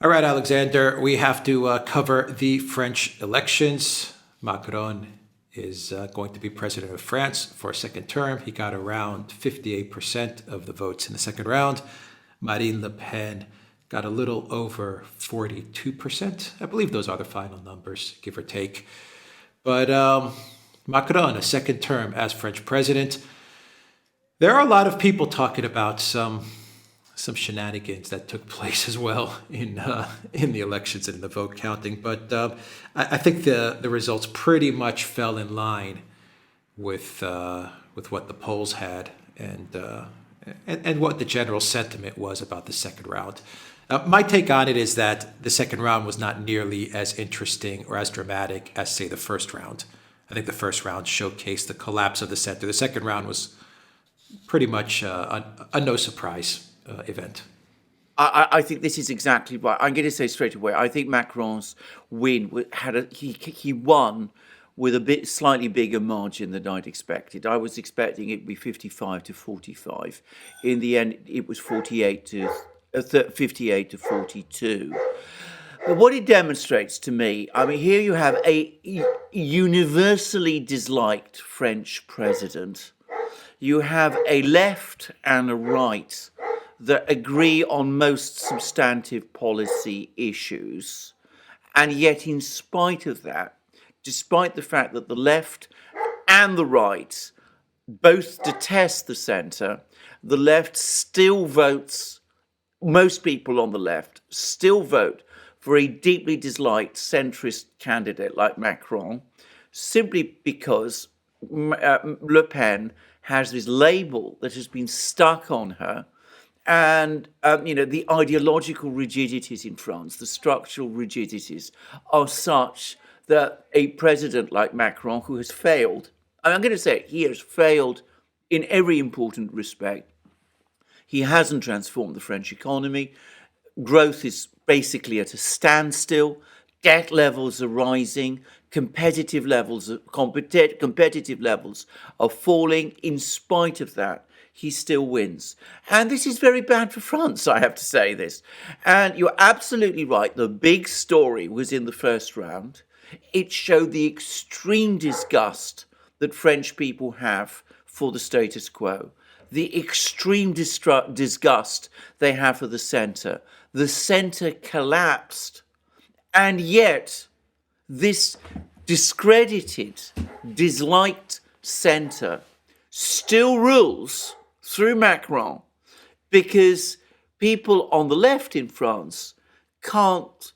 All right, Alexander, we have to cover the French elections. Macron is going to be president of France for a second term. He got around 58% of the votes in the second round. Marine Le Pen got a little over 42%. I believe those are the final numbers, give or take. But Macron, a second term as French president. There are a lot of people talking about some shenanigans that took place as well in the elections and in the vote counting. But I think the results pretty much fell in line with what the polls had and what the general sentiment was about the second round. My take on it is that the second round was not nearly as interesting or as dramatic as, say, the first round. I think the first round showcased the collapse of the center. The second round was pretty much a no surprise event. I think this is exactly right. I'm going to say straight away, I think Macron's win he won with a slightly bigger margin than I'd expected. I was expecting it to be 55 to 45. In the end, it was 58 to 42. But what it demonstrates to me, I mean, here you have a universally disliked French president. You have a left and a right that agree on most substantive policy issues. And yet, in spite of that, despite the fact that the left and the right both detest the centre, the left still votes, most people on the left still vote for a deeply disliked centrist candidate like Macron, simply because Le Pen has this label that has been stuck on her. And, the ideological rigidities in France, the structural rigidities are such that a president like Macron, who has failed, and I'm going to say it, he has failed in every important respect. He hasn't transformed the French economy. Growth is basically at a standstill. Debt levels are rising. Competitive levels are falling. In spite of that, he still wins. And this is very bad for France, I have to say this. And you're absolutely right. The big story was in the first round. It showed the extreme disgust that French people have for the status quo, the extreme disgust they have for the centre. The centre collapsed. And yet, this discredited, disliked centre still rules through Macron because people on the left in France can't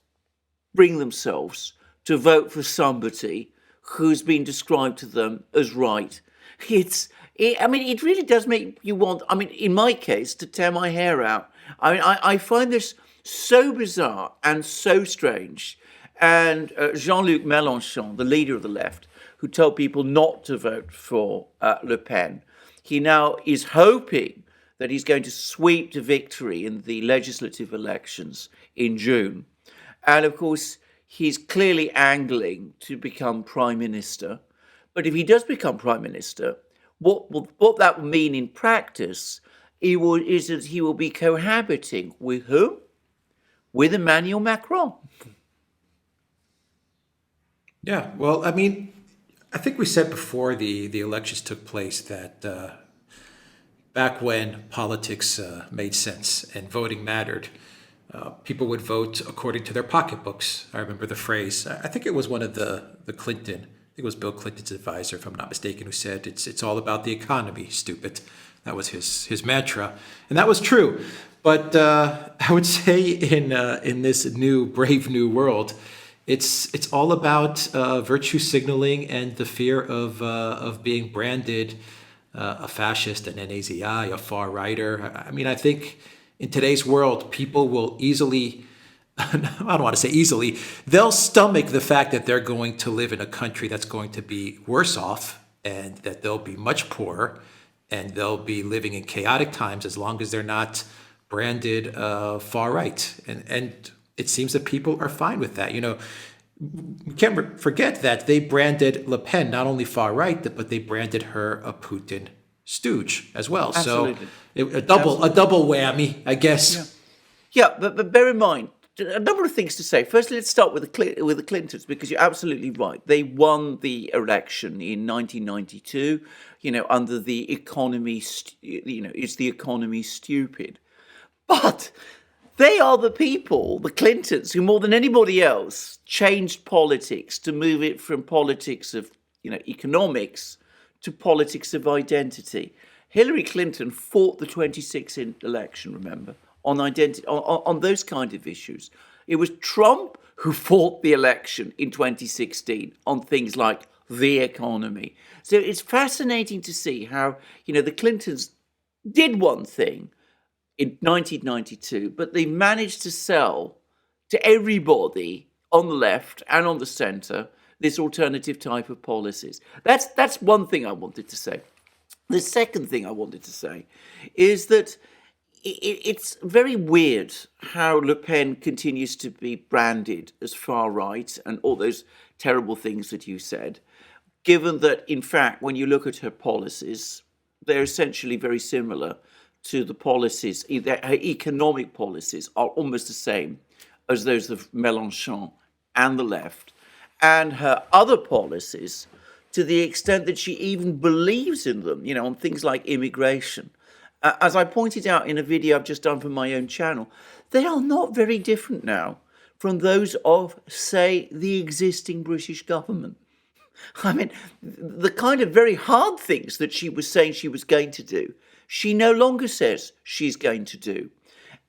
bring themselves to vote for somebody who's been described to them as right. It really does make you want, in my case, to tear my hair out. I find this so bizarre and so strange. And Jean-Luc Mélenchon, the leader of the left, who told people not to vote for Le Pen, he now is hoping that he's going to sweep to victory in the legislative elections in June. And of course, he's clearly angling to become prime minister. But if he does become prime minister, what that will mean in practice is that he will be cohabiting with whom? With Emmanuel Macron. Yeah, well, I think we said before the elections took place that back when politics made sense and voting mattered, people would vote according to their pocketbooks. I remember the phrase. I think it was one of the Clinton. I think it was Bill Clinton's advisor, if I'm not mistaken, who said it's all about the economy. Stupid. That was his mantra, and that was true. But I would say in this brave new world, it's all about virtue signaling and the fear of being branded a fascist, an Nazi, a far righter. I think in today's world, people will easily, I don't want to say easily, they'll stomach the fact that they're going to live in a country that's going to be worse off and that they'll be much poorer and they'll be living in chaotic times as long as they're not branded far right. And it seems that people are fine with that. We can't forget that they branded Le Pen not only far right, but they branded her a Putin stooge as well. Absolutely. So a double whammy, I guess. Yeah, but bear in mind, a number of things to say. Firstly, let's start with the Clintons, because you're absolutely right. They won the election in 1992. Under the economy. Is the economy stupid? But they are the people, the Clintons, who more than anybody else changed politics to move it from politics of economics to politics of identity. Hillary Clinton fought the 2016 election, remember, on identity, on those kind of issues. It was Trump who fought the election in 2016 on things like the economy. So it's fascinating to see how, the Clintons did one thing in 1992, but they managed to sell to everybody on the left and on the centre this alternative type of policies. That's one thing I wanted to say. The second thing I wanted to say is that it's very weird how Le Pen continues to be branded as far right and all those terrible things that you said, given that, in fact, when you look at her policies, they're essentially very similar to the policies. Her economic policies are almost the same as those of Mélenchon and the left, and her other policies, to the extent that she even believes in them, on things like immigration. As I pointed out in a video I've just done for my own channel, they are not very different now from those of, say, the existing British government. I mean, the kind of very hard things that she was saying she was going to do, she no longer says she's going to do.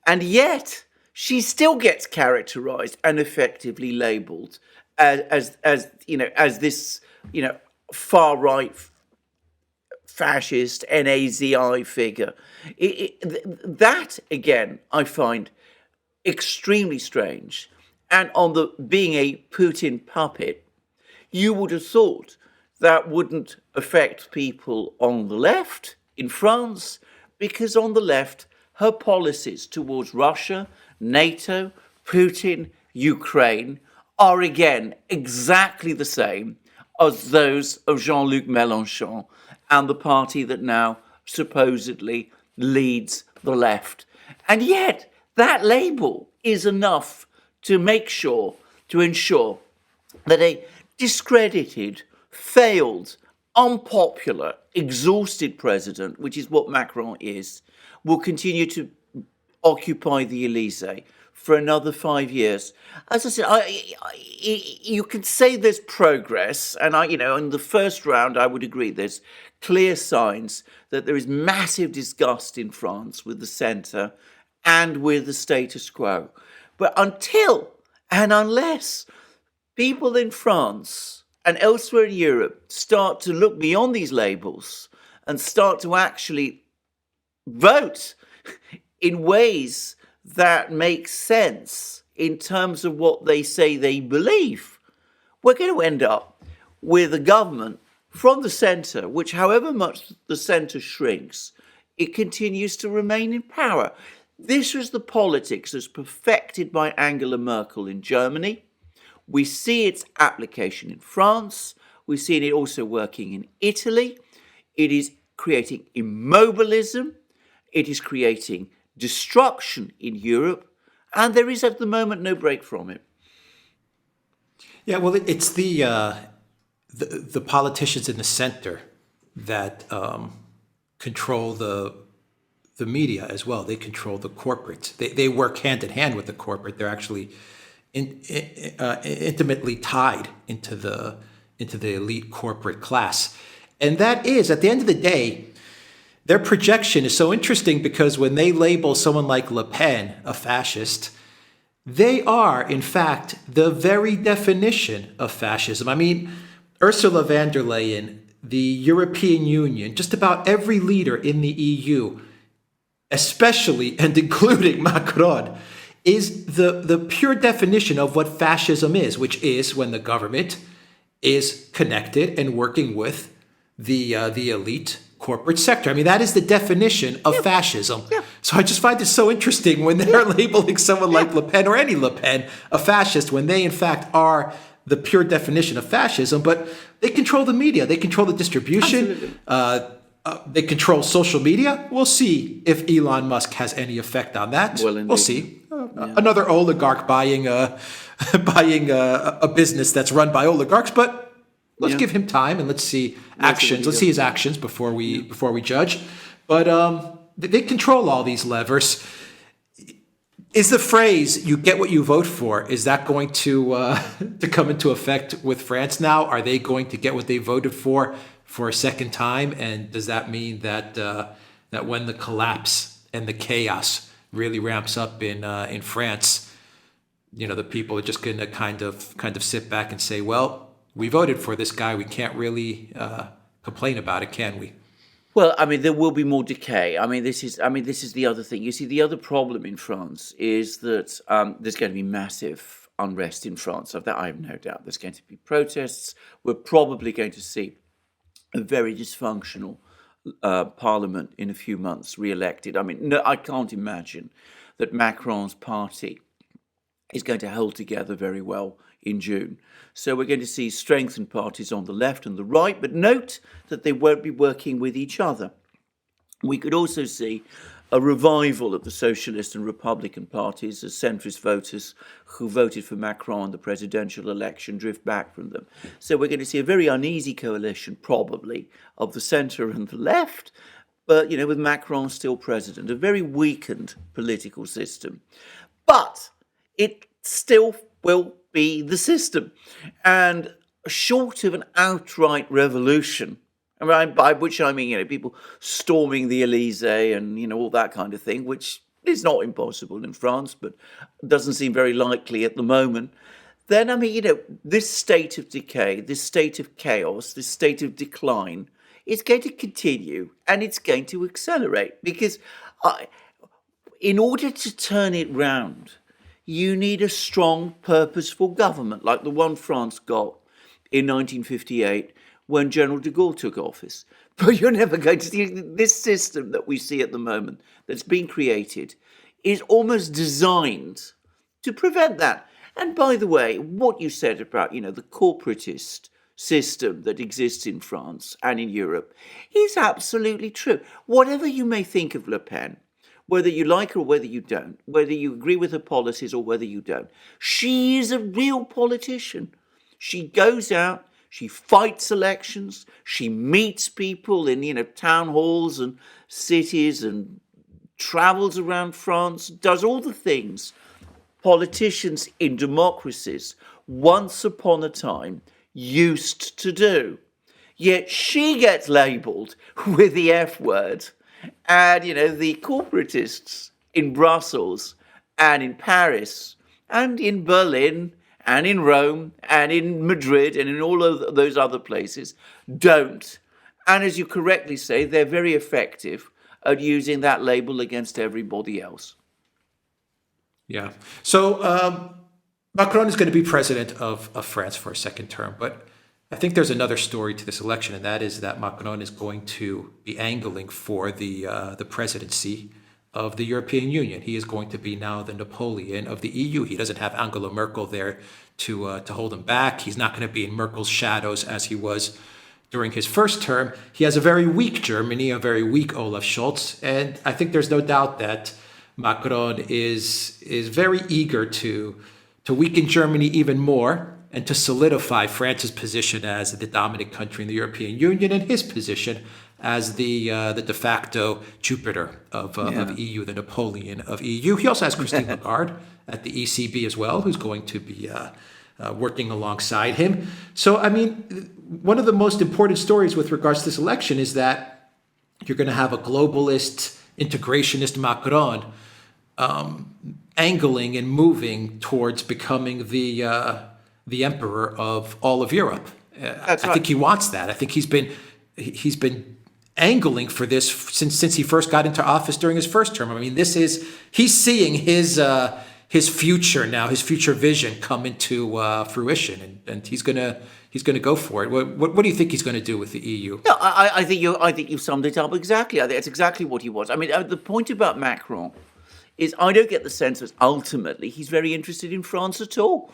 And yet, she still gets characterized and effectively labeled as this, far right fascist Nazi figure. That again, I find extremely strange. And on the being a Putin puppet, you would have thought that wouldn't affect people on the left in France, because on the left, her policies towards Russia, NATO, Putin, Ukraine are again exactly the same as those of Jean-Luc Mélenchon and the party that now supposedly leads the left. And yet, that label is enough to ensure that a discredited, failed, unpopular, exhausted president, which is what Macron is, will continue to occupy the Elysee for another 5 years. As I said, you can say there's progress, and in the first round, I would agree there's clear signs that there is massive disgust in France with the centre and with the status quo. But until and unless people in France and elsewhere in Europe start to look beyond these labels and start to actually vote in ways that make sense in terms of what they say they believe, we're going to end up with a government from the centre, which, however much the centre shrinks, it continues to remain in power. This was the politics that's perfected by Angela Merkel in Germany. We see its application in France. We've seen it also working in Italy. It is creating immobilism. It is creating destruction in Europe. And there is at the moment no break from it. Yeah, well, it's the politicians in the center that control the media as well. They control the corporates. They work hand in hand with the corporate. They're actually intimately tied into the elite corporate class. And that is, at the end of the day, their projection is so interesting, because when they label someone like Le Pen a fascist, they are, in fact, the very definition of fascism. I mean, Ursula von der Leyen, the European Union, just about every leader in the EU, especially and including Macron, is the pure definition of what fascism is, which is when the government is connected and working with the elite corporate sector. I mean, that is the definition of fascism. Yeah. So I just find it so interesting when they're labeling someone like Le Pen or any Le Pen a fascist, when they in fact are the pure definition of fascism. But they control the media, they control the distribution. They control social media. We'll see if Elon Musk has any effect on that. Well, indeed. We'll see. Another oligarch buying a business that's run by oligarchs, but let's give him time and let's see actions. Let's see his actions before we judge. But they control all these levers. Is the phrase "you get what you vote for" is that going to come into effect with France now? Are they going to get what they voted for a second time? And does that mean that that when the collapse and the chaos really ramps up in France, the people are just going to kind of sit back and say, "Well, we voted for this guy. We can't really complain about it, can we?" Well, I mean, there will be more decay. This is the other thing. You see, the other problem in France is that there's going to be massive unrest in France. Of that, I have no doubt. There's going to be protests. We're probably going to see a very dysfunctional parliament in a few months, re-elected. No, I can't imagine that Macron's party is going to hold together very well in June. So we're going to see strengthened parties on the left and the right, but note that they won't be working with each other. We could also see a revival of the Socialist and Republican parties as centrist voters who voted for Macron in the presidential election drift back from them. So we're going to see a very uneasy coalition, probably, of the centre and the left, but, with Macron still president, a very weakened political system. But it still will be the system. And short of an outright revolution, by which I mean, people storming the Elysee and, all that kind of thing, which is not impossible in France, but doesn't seem very likely at the moment, then, this state of decay, this state of chaos, this state of decline is going to continue and it's going to accelerate because in order to turn it round, you need a strong, purposeful government like the one France got in 1958 when General de Gaulle took office. But you're never going to see this system that we see at the moment that's been created is almost designed to prevent that. And by the way, what you said about, the corporatist system that exists in France and in Europe is absolutely true. Whatever you may think of Le Pen, whether you like her or whether you don't, whether you agree with her policies or whether you don't, she is a real politician. She goes out, she fights elections, she meets people in, town halls and cities and travels around France, does all the things politicians in democracies once upon a time used to do. Yet she gets labelled with the F word. And, the corporatists in Brussels and in Paris and in Berlin and in Rome and in Madrid and in all of those other places don't. And as you correctly say, they're very effective at using that label against everybody else. Yeah. So Macron is going to be president of France for a second term, but I think there's another story to this election, and that is that Macron is going to be angling for the presidency of the European Union. He is going to be now the Napoleon of the EU. He doesn't have Angela Merkel there to hold him back. He's not going to be in Merkel's shadows as he was during his first term. He has a very weak Germany, a very weak Olaf Scholz, and I think there's no doubt that Macron is very eager to weaken Germany even more and to solidify France's position as the dominant country in the European Union and his position as the de facto Jupiter of EU, the Napoleon of EU. He also has Christine Lagarde at the ECB as well, who's going to be working alongside him. So, one of the most important stories with regards to this election is that you're going to have a globalist, integrationist Macron angling and moving towards becoming the emperor of all of Europe. I think he wants that. I think he's been angling for this since he first got into office during his first term. He's seeing his future now, his future vision come into fruition, and he's gonna go for it. What do you think he's going to do with the EU? No, I think you summed it up exactly. I think it's exactly what he wants. The point about Macron is I don't get the sense that ultimately he's very interested in France at all.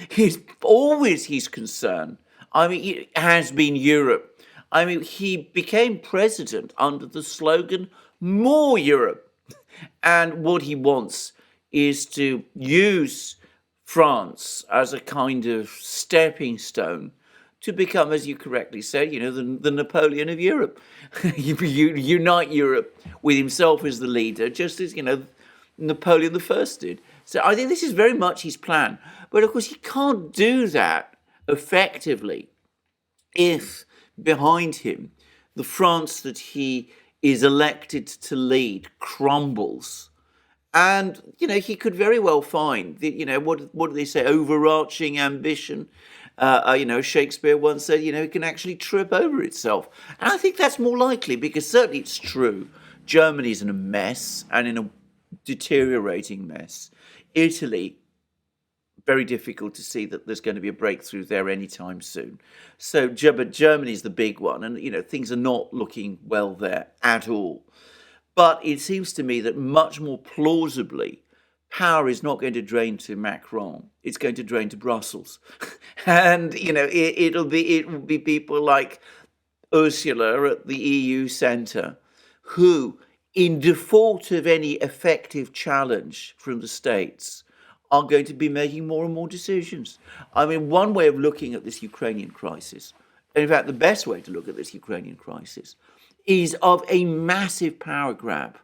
He's always his concern. It has been Europe. I mean, he became president under the slogan, "More Europe." And what he wants is to use France as a kind of stepping stone to become, as you correctly said, the Napoleon of Europe. Unite Europe with himself as the leader, just as, Napoleon the First did. So I think this is very much his plan. But of course, he can't do that effectively if behind him the France that he is elected to lead crumbles. And, he could very well find, what do they say, overarching ambition. Shakespeare once said, it can actually trip over itself. And I think that's more likely because certainly it's true. Germany's in a mess and in a deteriorating mess. Italy, very difficult to see that there's going to be a breakthrough there anytime soon. But Germany's the big one. And, things are not looking well there at all. But it seems to me that much more plausibly, power is not going to drain to Macron. It's going to drain to Brussels. And, it will be people like Ursula at the EU centre who, in default of any effective challenge from the States, are going to be making more and more decisions. I mean, one way of looking at this Ukrainian crisis, and in fact, the best way to look at this Ukrainian crisis, is of a massive power grab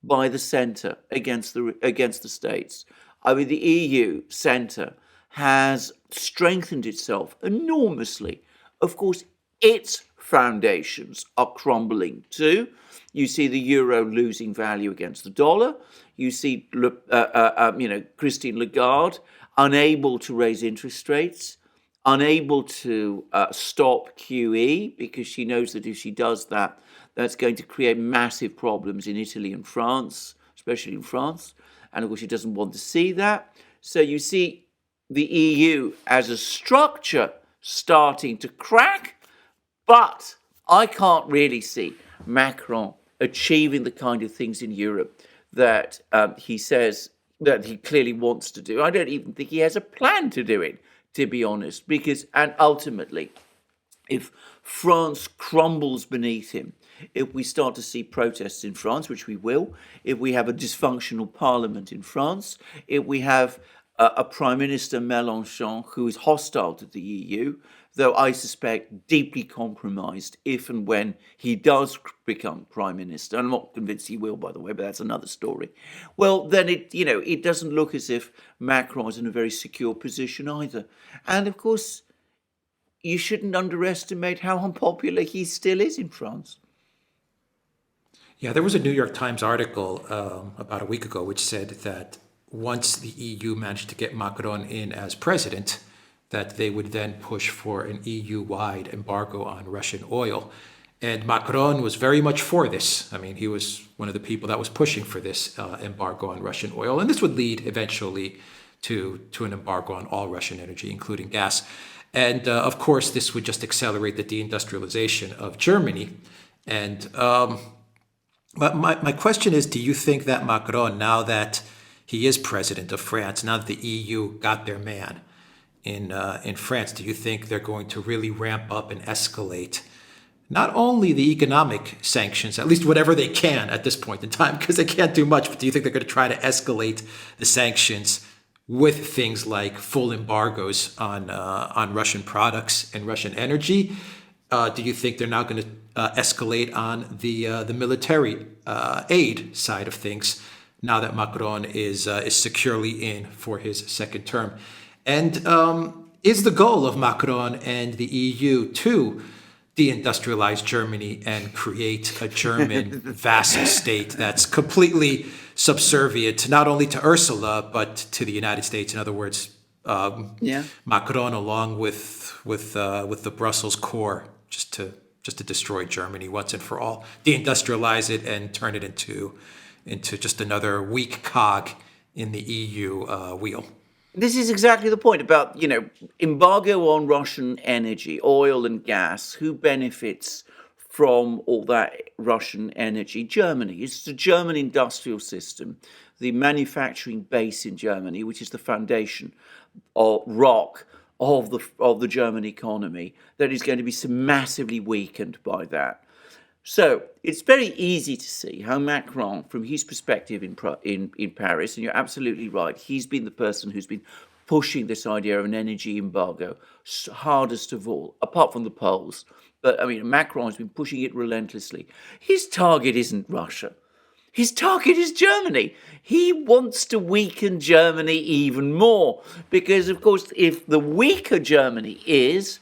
by the centre against the states. I mean, the EU centre has strengthened itself enormously. Of course, its foundations are crumbling too. You see the euro losing value against the dollar. You see, Christine Lagarde unable to raise interest rates, unable to stop QE because she knows that if she does that, that's going to create massive problems in Italy and France, especially in France. And of course, she doesn't want to see that. So you see the EU as a structure starting to crack. But I can't really see Macron achieving the kind of things in Europe that he says that he clearly wants to do. I don't even think he has a plan to do it, to be honest, and ultimately, if France crumbles beneath him, if we start to see protests in France, which we will, if we have a dysfunctional parliament in France, if we have a Prime Minister Mélenchon who is hostile to the EU, though I suspect deeply compromised if and when he does become Prime Minister. I'm not convinced he will, by the way, but that's another story. Well, then it doesn't look as if Macron is in a very secure position either. And of course, you shouldn't underestimate how unpopular he still is in France. Yeah, there was a New York Times article about a week ago which said that once the EU managed to get Macron in as president, that they would then push for an EU-wide embargo on Russian oil. And Macron was very much for this. I mean, he was one of the people that was pushing for this embargo on Russian oil. And this would lead eventually to an embargo on all Russian energy, including gas. And of course, this would just accelerate the deindustrialization of Germany. And but my question is, do you think that Macron, now that he is president of France, now that the EU got their man in France, do you think they're going to really ramp up and escalate not only the economic sanctions, at least whatever they can at this point in time, because they can't do much, but do you think they're going to try to escalate the sanctions with things like full embargoes on Russian products and Russian energy? Do you think they're now going to escalate on the military aid side of things now that Macron is securely in for his second term? And is the goal of Macron and the EU to deindustrialize Germany and create a German vassal state that's completely subservient not only to Ursula but to the United States? In other words, Macron along with the Brussels core, just to destroy Germany once and for all, deindustrialize it and turn it into just another weak cog in the EU wheel. This is exactly the point about, embargo on Russian energy, oil and gas. Who benefits from all that Russian energy? Germany. It's the German industrial system, the manufacturing base in Germany, which is the foundation or rock of the German economy that is going to be massively weakened by that. So it's very easy to see how Macron, from his perspective in Paris, and you're absolutely right, he's been the person who's been pushing this idea of an energy embargo hardest of all, apart from the Poles. But I mean, Macron has been pushing it relentlessly. His target isn't Russia. His target is Germany. He wants to weaken Germany even more because, of course, if the weaker Germany is,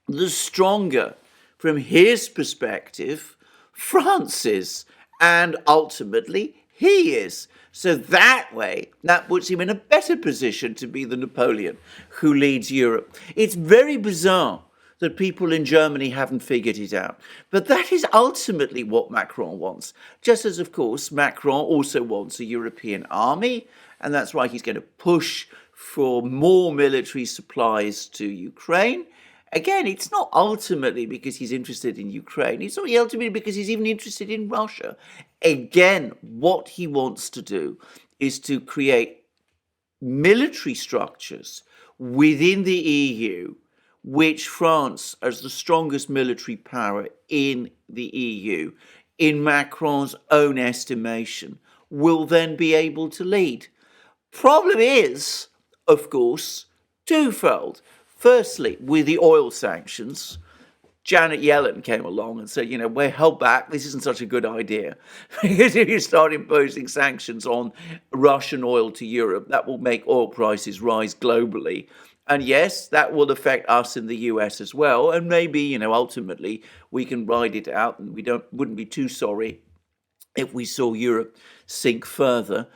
the stronger, from his perspective, France is, and ultimately he is. So that way, that puts him in a better position to be the Napoleon who leads Europe. It's very bizarre that people in Germany haven't figured it out. But that is ultimately what Macron wants. Just as, of course, Macron also wants a European army, and that's why he's going to push for more military supplies to Ukraine. Again, it's not ultimately because he's interested in Ukraine. It's not ultimately because he's even interested in Russia. Again, what he wants to do is to create military structures within the EU, which France, as the strongest military power in the EU, in Macron's own estimation, will then be able to lead. Problem is, of course, twofold. Firstly, with the oil sanctions, Janet Yellen came along and said, we're held back. This isn't such a good idea. Because if you start imposing sanctions on Russian oil to Europe, that will make oil prices rise globally. And yes, that will affect us in the US as well. And maybe, ultimately we can ride it out and we wouldn't be too sorry if we saw Europe sink further.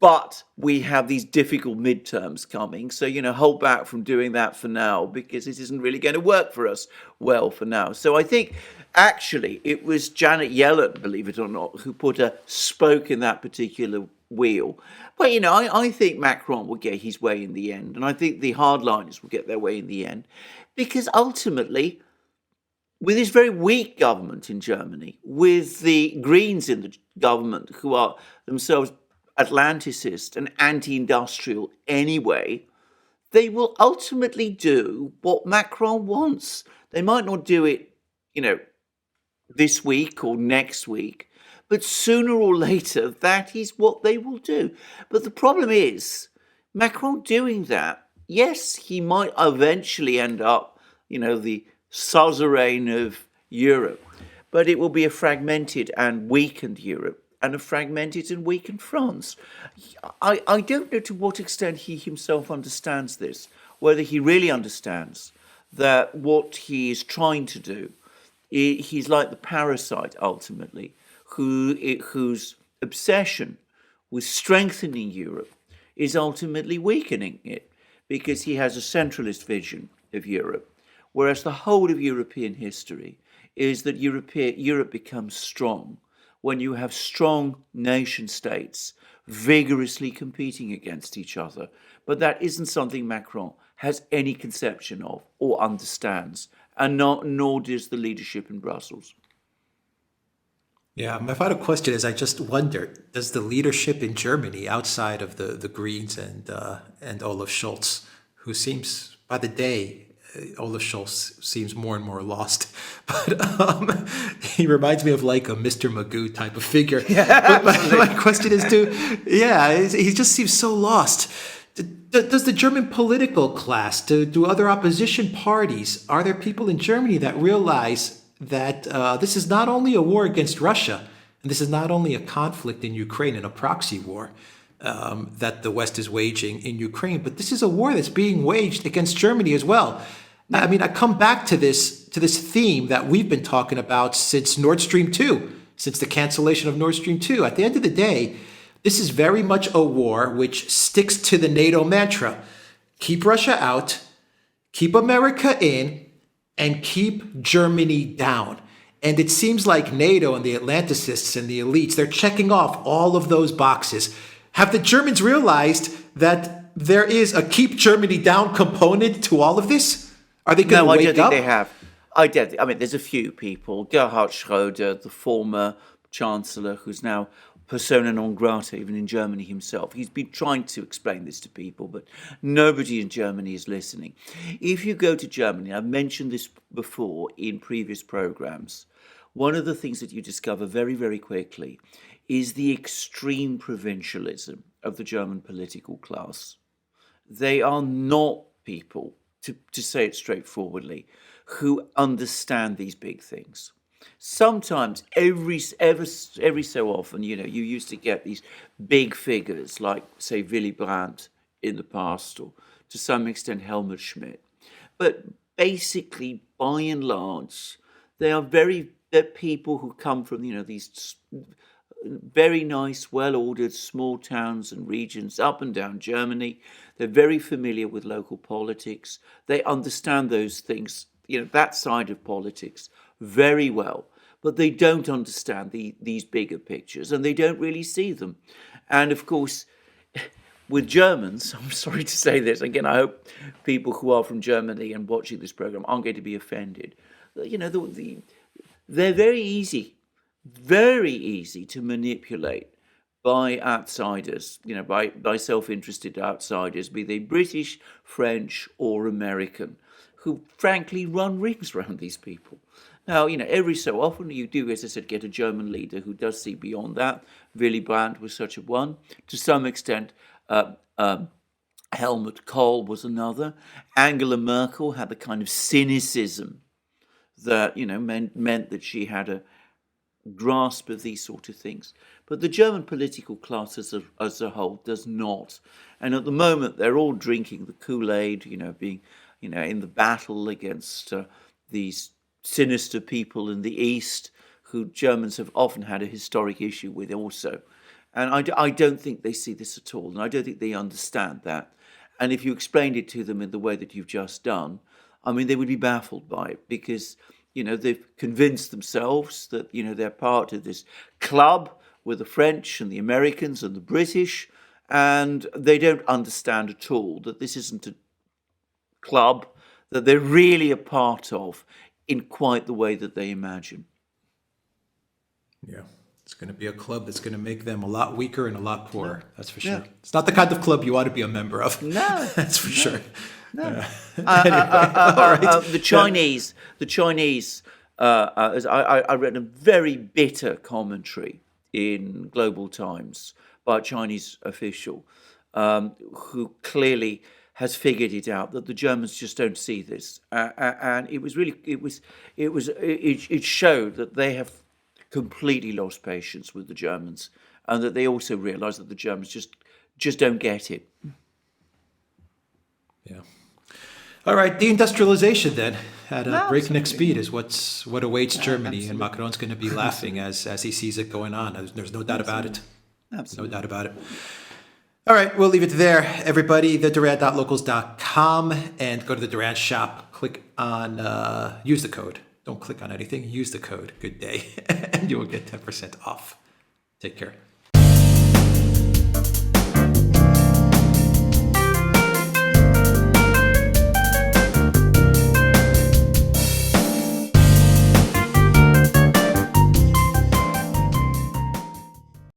But we have these difficult midterms coming. So, hold back from doing that for now because it isn't really going to work for us well for now. So I think actually it was Janet Yellen, believe it or not, who put a spoke in that particular wheel. But, I think Macron will get his way in the end. And I think the hardliners will get their way in the end. Because ultimately, with this very weak government in Germany, with the Greens in the government who are themselves Atlanticist and anti-industrial anyway, they will ultimately do what Macron wants. They might not do it, this week or next week, but sooner or later, that is what they will do. But the problem is, Macron doing that, yes, he might eventually end up, the suzerain of Europe, but it will be a fragmented and weakened Europe, and a fragmented and weakened France. I don't know to what extent he himself understands this, whether he really understands that what he is trying to do, he's like the parasite ultimately, whose obsession with strengthening Europe is ultimately weakening it, because he has a centralist vision of Europe, whereas the whole of European history is that Europe becomes strong when you have strong nation states vigorously competing against each other. But that isn't something Macron has any conception of or understands, and nor does the leadership in Brussels. Yeah, my final question is, I just wonder, does the leadership in Germany, outside of the Greens and Olaf Scholz, who seems, by the day, Olaf Scholz seems more and more lost, but he reminds me of like a Mr. Magoo type of figure. Yeah, but my question is he just seems so lost. Does the German political class, do other opposition parties, are there people in Germany that realize that this is not only a war against Russia, and this is not only a conflict in Ukraine and a proxy war that the West is waging in Ukraine, but this is a war that's being waged against Germany as well. I mean, I come back to this theme that we've been talking about since Nord Stream 2, since the cancellation of Nord Stream 2. At the end of the day, this is very much a war which sticks to the NATO mantra: keep Russia out, keep America in, and keep Germany down. And it seems like NATO and the Atlanticists and the elites, they're checking off all of those boxes. Have the Germans realized that there is a keep Germany down component to all of this? Are they going to wake up? No, I don't think they have. I mean, there's a few people. Gerhard Schröder, the former chancellor, who's now persona non grata, even in Germany himself. He's been trying to explain this to people, but nobody in Germany is listening. If you go to Germany, I've mentioned this before in previous programs, one of the things that you discover very, very quickly is the extreme provincialism of the German political class. They are not people, to say it straightforwardly, who understand these big things. Sometimes, every so often, you used to get these big figures like, say, Willy Brandt in the past, or to some extent Helmut Schmidt. But basically, by and large, they're people who come from, these very nice, well-ordered small towns and regions up and down Germany. They're very familiar with local politics. They understand those things, that side of politics very well, but they don't understand these bigger pictures, and they don't really see them. And of course, with Germans, I'm sorry to say this, again, I hope people who are from Germany and watching this program aren't going to be offended. They're very easy to manipulate by outsiders, by self-interested outsiders, be they British, French, or American, who frankly run rings around these people. Now, every so often you do, as I said, get a German leader who does see beyond that. Willy Brandt was such a one. To some extent, Helmut Kohl was another. Angela Merkel had the kind of cynicism that, meant that she had a grasp of these sort of things. But the German political class as a whole does not. And at the moment, they're all drinking the Kool-Aid, being, in the battle against these sinister people in the East, who Germans have often had a historic issue with also. And I don't think they see this at all, and I don't think they understand that. And if you explained it to them in the way that you've just done, they would be baffled by it, because they've convinced themselves that they're part of this club with the French and the Americans and the British, and they don't understand at all that this isn't a club that they're really a part of in quite the way that they imagine. Yeah. It's going to be a club that's going to make them a lot weaker and a lot poorer. That's for sure. Yeah. It's not the kind of club you want to be a member of. No, That's for sure. no. Anyway, all right. The Chinese. I read a very bitter commentary in Global Times by a Chinese official who clearly has figured it out, that the Germans just don't see this, and it showed that they have completely lost patience with the Germans, and that they also realise that the Germans just don't get it. Yeah. All right. Deindustrialization then at a breakneck Absolutely. speed is what awaits Germany, and Absolutely. Macron's going to be laughing as he sees it going on. There's no doubt about it. Absolutely. No doubt about it. All right, we'll leave it there, everybody. Duran.locals.com, and go to the Duran shop. Click on, use the code. Don't click on anything. Use the code. Good day. And you will get 10% off. Take care.